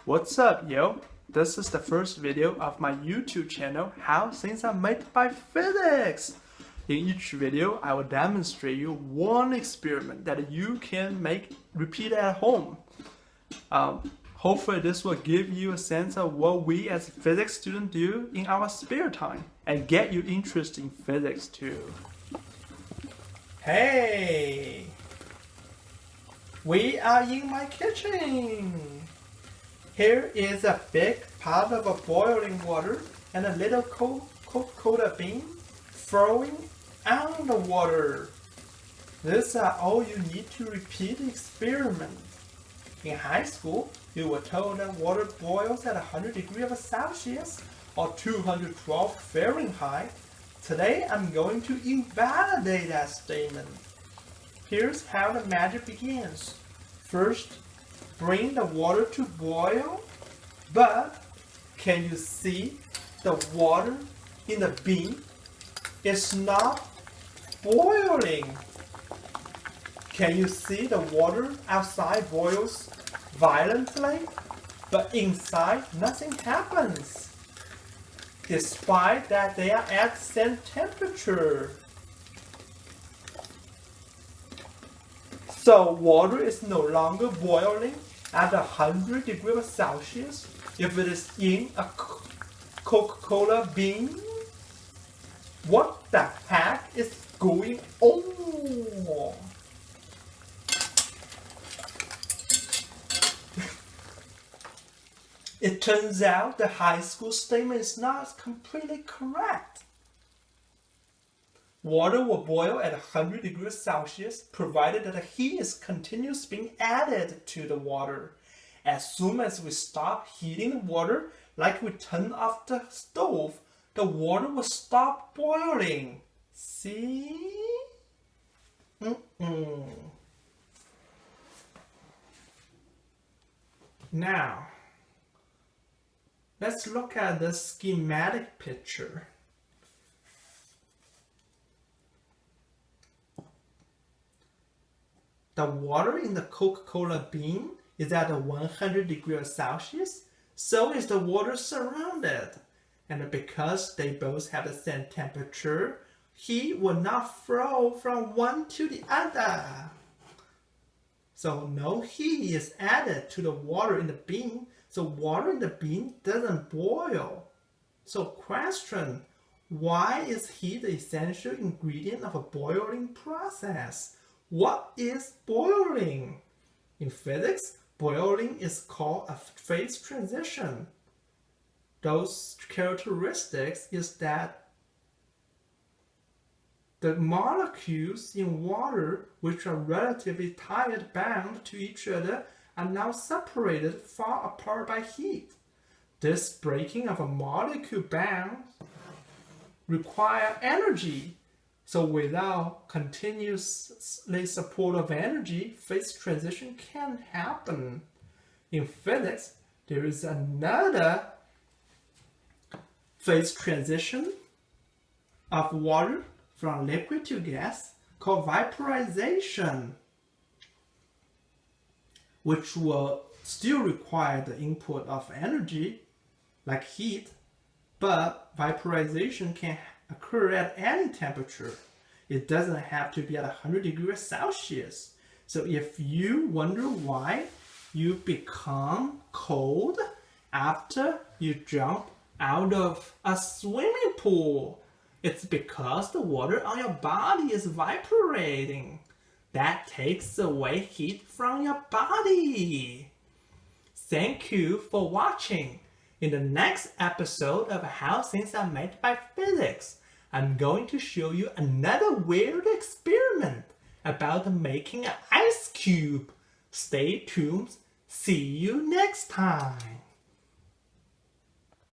What's up, yo? This is the first video of my YouTube channel, How Things Are Made by Physics. In each video, I will demonstrate you one experiment that you can repeat at home. Hopefully this will give you a sense of what we as physics students do in our spare time and get you interested in physics too. Hey! We are in my kitchen! Here is a big pot of boiling water and a little Coca-Cola bean flowing on the water. These are all you need to repeat the experiment. In high school, you were told that water boils at 100 degrees Celsius or 212 Fahrenheit. Today, I'm going to invalidate that statement. Here's how the magic begins. First, bring the water to boil, but can you see the water in the bean is not boiling? Can you see the water outside boils violently, but inside nothing happens, despite that they are at the same temperature? So water is no longer boiling at 100 degrees Celsius if it is in a Coca-Cola bean? What the heck is going on? It turns out the high school statement is not completely correct. Water will boil at 100 degrees Celsius provided that the heat is continuously being added to the water. As soon as we stop heating the water, like we turn off the stove, the water will stop boiling. See? Now, let's look at the schematic picture. The water in the Coca-Cola bean is at 100 degrees Celsius, so is the water surrounded. And because they both have the same temperature, heat will not flow from one to the other. So no heat is added to the water in the bean, so water in the bean doesn't boil. So question, why is heat the essential ingredient of a boiling process? What is boiling? In physics, boiling is called a phase transition. Those characteristics is that the molecules in water, which are relatively tight bound to each other, are now separated far apart by heat. This breaking of a molecule bond requires energy. So without continuously support of energy, phase transition can't happen. In physics, there is another phase transition of water from liquid to gas called vaporization, which will still require the input of energy, like heat, but vaporization can occur at any temperature. It doesn't have to be at 100 degrees Celsius. So if you wonder why you become cold after you jump out of a swimming pool, it's because the water on your body is evaporating. That takes away heat from your body. Thank you for watching. In the next episode of How Things Are Made by Physics, I'm going to show you another weird experiment about making an ice cube. Stay tuned. See you next time.